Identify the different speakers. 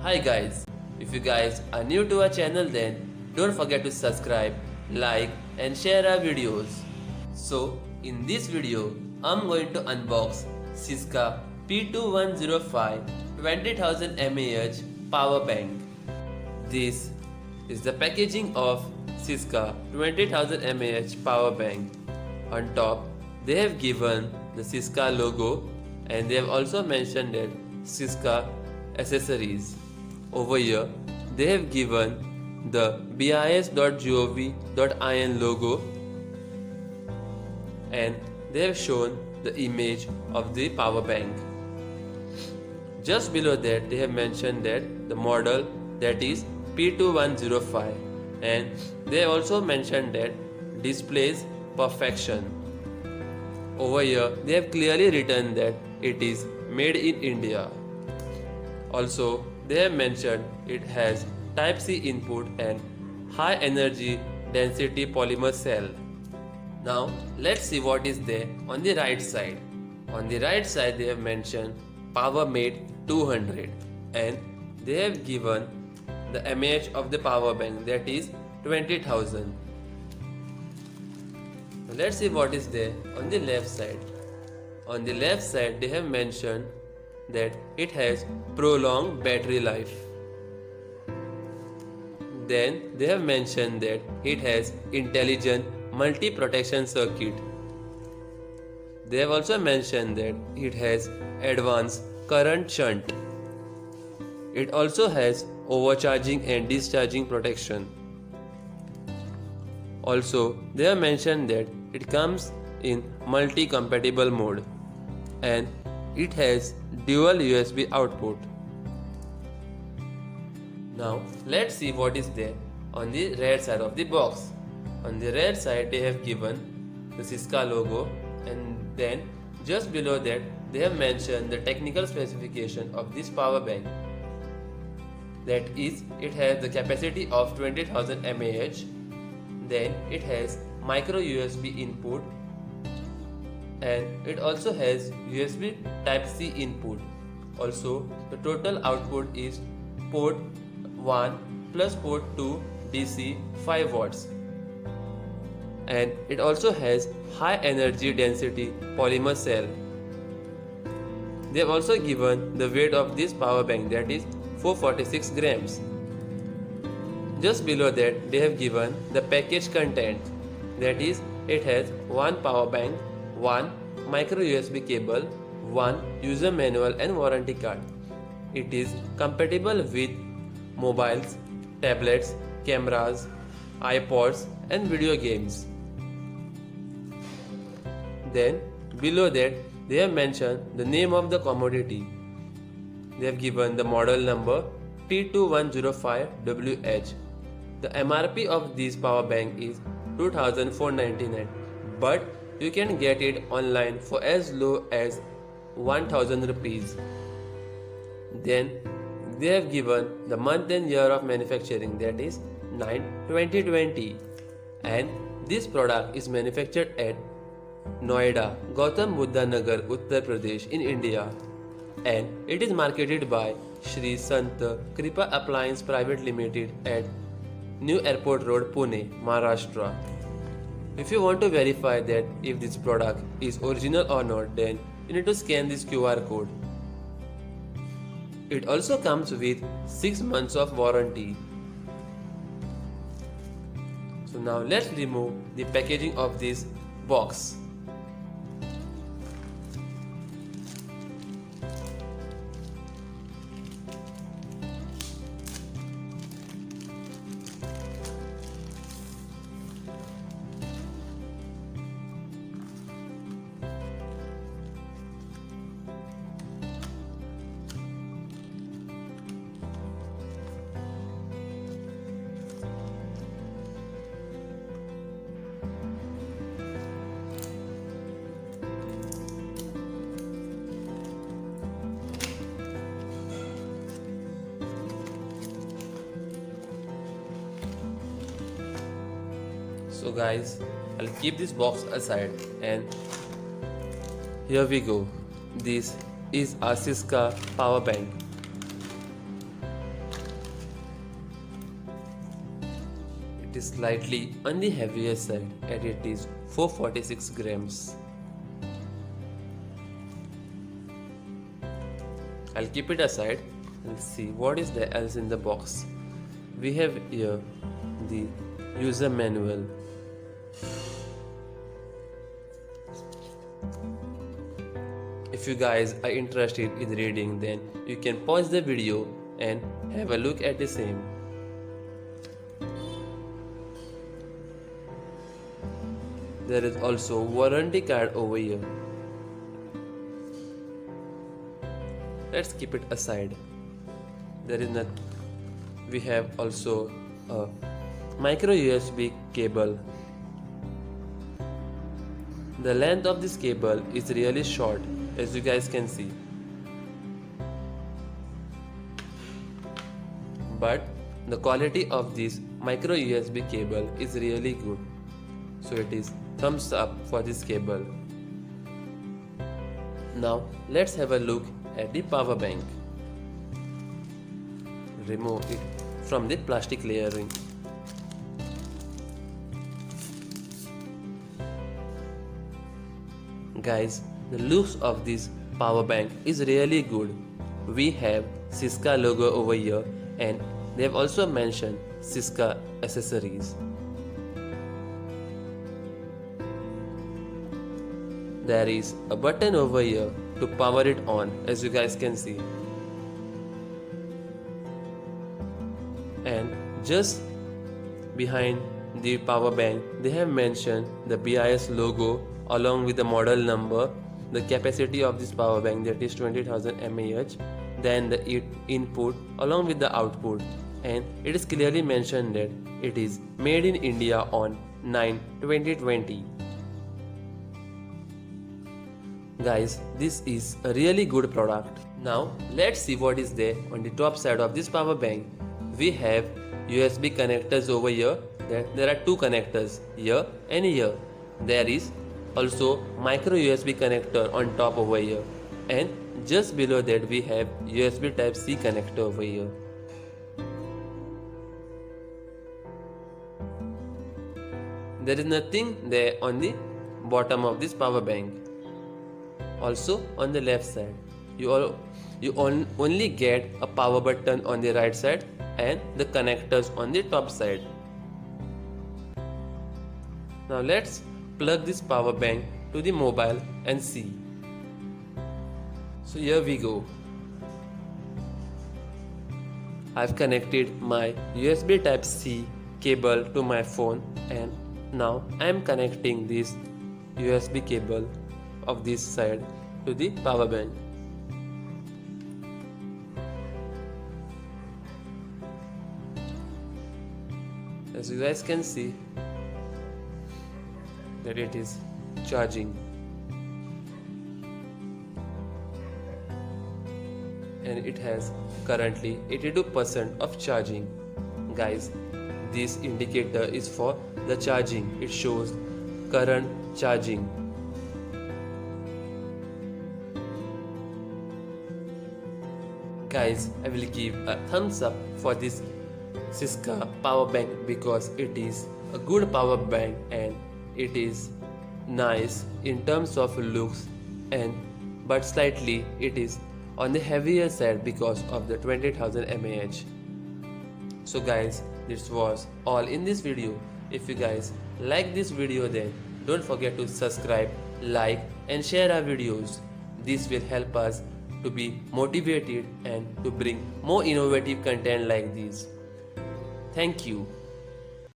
Speaker 1: Hi guys, if you guys are new to our channel then don't forget to subscribe, like and share our videos. So in this video I'm going to unbox Syska P2105 20,000 mAh Power Bank. This is the packaging of Syska 20,000 mAh Power Bank. On top they have given the Syska logo and they have also mentioned that Syska accessories. Over here they have given the bis.gov.in logo and they have shown the image of the power bank. Just below that they have mentioned that the model, that is P2105, and they have also mentioned that displays perfection. Over here they have clearly written that it is made in India. Also they have mentioned it has Type-C input and high energy density polymer cell. Now let's see what is there on the right side. On the right side they have mentioned Power Mate 200 and they have given the mAh of the power bank, that is 20,000. Let's see what is there on the left side. On the left side they have mentioned that it has prolonged battery life. Then they have mentioned that it has intelligent multi-protection circuit. They have also mentioned that it has advanced current shunt. It also has overcharging and discharging protection. Also they have mentioned that it comes in multi-compatible mode and it has dual USB output. Now let's see what is there on the rear side of the box. On the rear side they have given the Syska logo and then just below that they have mentioned the technical specification of this power bank. That is, it has the capacity of 20,000 mAh, then it has micro USB input and it also has USB Type-C input. Also the total output is port 1 plus port 2 DC 5 watts and it also has high energy density polymer cell. They have also given the weight of this power bank, that is 446 grams. Just below that they have given the package content, that is it has one power bank, one micro USB cable, one user manual and warranty card. It is compatible with mobiles, tablets, cameras, iPods and video games. Then below that they have mentioned the name of the commodity. They have given the model number P2105WH. The MRP of this power bank is 2,499, but you can get it online for as low as 1,000 rupees. Then they have given the month and year of manufacturing, that is 9/2020, and this product is manufactured at Noida, Gautam Buddha Nagar, Uttar Pradesh in India, and it is marketed by Shri Sant Kripa Appliance Private Limited at New Airport Road, Pune, Maharashtra. If you want to verify that if this product is original or not, then you need to scan this QR code. It also comes with 6 months of warranty. So now let's remove the packaging of this box. So guys, I'll keep this box aside and here we go. This is our Syska Power Bank. It is slightly on the heavier side and it is 446 grams. I'll keep it aside and see what is there else in the box. We have here the user manual. If you guys are interested in reading, then you can pause the video and have a look at the same. There is also warranty card over here. Let's keep it aside. There is not. We have also a micro USB cable. The length of this cable is really short, as you guys can see. But the quality of this micro USB cable is really good. So it is thumbs up for this cable. Now let's have a look at the power bank. Remove it from the plastic layering. Guys, the looks of this power bank is really good. We have Syska logo over here and they have also mentioned Syska accessories. There is a button over here to power it on, as you guys can see. And just behind the power bank, they have mentioned the BIS logo along with the model number, the capacity of this power bank, that is 20,000 mAh, then the input along with the output, and it is clearly mentioned that it is made in India on 9/2020. Guys, this is a really good product. Now let's see what is there on the top side of this power bank. We have USB connectors over here. There are two connectors, here and here. There is also micro USB connector on top over here, and just below that we have USB type C connector over here. There is nothing there on the bottom of this power bank. Also on the left side, you only get a power button on the right side and the connectors on the top side. Now let's plug this power bank to the mobile and see. So here we go. I've connected my USB type C cable to my phone, and now I am connecting this USB cable of this side to the power bank. As you guys can see that it is charging, and it has currently 82% of charging. Guys, this indicator is for the charging. It shows current charging. Guys, I will give a thumbs up for this Syska Power Bank because it is a good power bank and it is nice in terms of looks, but slightly it is on the heavier side because of the 20,000 mAh. So guys, this was all in this video. If you guys like this video, then don't forget to subscribe, like and share our videos. This will help us to be motivated and to bring more innovative content like this. Thank you.